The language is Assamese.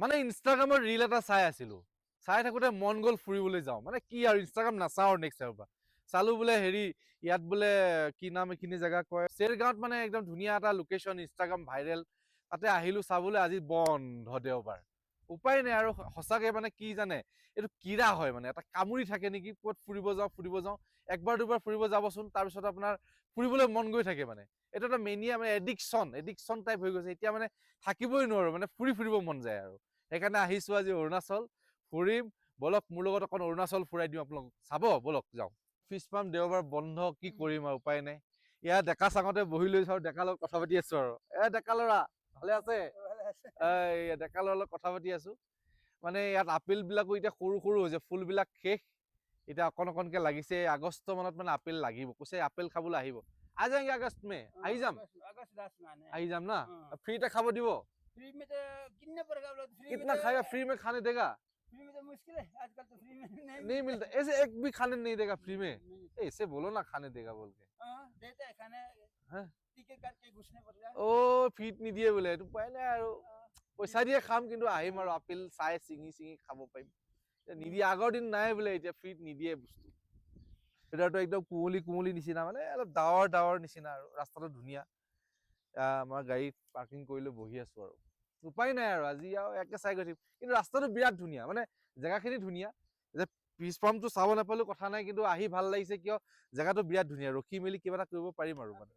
মানে ইনষ্টাগ্ৰামৰ ৰিল এটা চাই আছিলো, চাই থাকোতে মন গ'ল ফুৰিবলৈ যাওঁ। মানে কি আৰু ইনষ্টাগ্ৰাম নাচাওঁ আৰু নেক্সট টাইমৰ পৰা চালো বোলে হেৰি ইয়াত বোলে কি নাম এইখিনি জেগা কয় চেৰগাঁৱত, মানে একদম ধুনীয়া এটা লোকেশ্যন, ইনষ্টাগ্ৰাম ভাইৰেল। তাতে আহিলো চাবলৈ, আজি বন্ধ দেওবাৰ, উপায় নাই আৰু। সঁচাকে মানে কি জানে, এইটো কিৰা হয়, মানে এটা কামুৰি থাকে নেকি। ক'ত ফুৰিব যাওঁ একবাৰ দুবাৰ ফুৰিব যাবচোন, তাৰপিছত আপোনাৰ ফুৰিবলৈ মন গৈ থাকে। মানে এইটো এটা মেনিয়া, মানে এডিকশ্যন টাইপ হৈ গৈছে এতিয়া। মানে থাকিবই নোৱাৰো, মানে ফুৰিব মন যায় আৰু। সেইকাৰণে আহিছো আজি অৰুণাচল ফুৰিম। বলক মোৰ লগত অকণ অৰুণাচল ফুৰাই দিওঁ আপোনালোক, চাব বলক যাওঁ। ফিছ পাম দেওবাৰ বন্ধ, কি কৰিম আৰু উপায় নাই। ইয়াত ডেকা চাঙতে বহি লৈ চাওঁ, ডেকাৰ লগত কথা পাতি আছো আৰু। ডেকা ল'ৰা ভালে আছে? ডেকা ল'ৰাৰ লগত কথা পাতি আছো। মানে ইয়াত আপেল বিলাকো এতিয়া সৰু সৰু হৈছে, ফুল বিলাক শেষ, এতিয়া অকণ অকণকে লাগিছে। আগষ্ট মানত মানে আপেল লাগিব, কৈছে আপেল খাবলৈ আহিব। আ যাएंगे আগষ্ট মে, আহি যাম। আহি যাম না, ফ্ৰীতে খাব দিব? फ्री में तो कितने प्रकार फ्री में कितना तो खाएगा, फ्री में खाने देगा? फ्री में तो मुश्किल है आजकल, तो फ्री में नहीं मिलता ऐसे, एक भी खाने नहीं देगा फ्री में? ऐसे बोलो ना, खाने देगा बोल के। देते हैं खाने, टिकट करके घुसने पड़ेगा। ओ ফ্ৰীত নিদিয়ে বোলে, এইটো উপায় নাই আৰু। পইচা দিয়ে খাম, কিন্তু আহিম আৰু আপেল চাই চিঙি খাব পাৰিম। নিদিয়ে, আগৰ দিন নাই বোলে, এতিয়া ফ্ৰীত নিদিয়ে বস্তু। এটাতো একদম কুঁৱলী নিচিনা, মানে অলপ ডাৱৰ নিচিনা আৰু। ৰাস্তাটো ধুনীয়া, আমাৰ গাড়ী পাৰ্কিং কৰিলৈ বহি আছো আৰু। উপায় নাই আৰু, আজি আৰু একে চাই গৈ থাকিম। কিন্তু ৰাস্তাটো বিৰাট ধুনীয়া, মানে জেগাখিনি ধুনীয়া। যে পিছ পামটো চাব নাপালো কথা নাই, কিন্তু আহি ভাল লাগিছে কিয় জেগাটো বিৰাট ধুনীয়া। ৰখি মেলি কিবা এটা কৰিব পাৰিম আৰু মানে।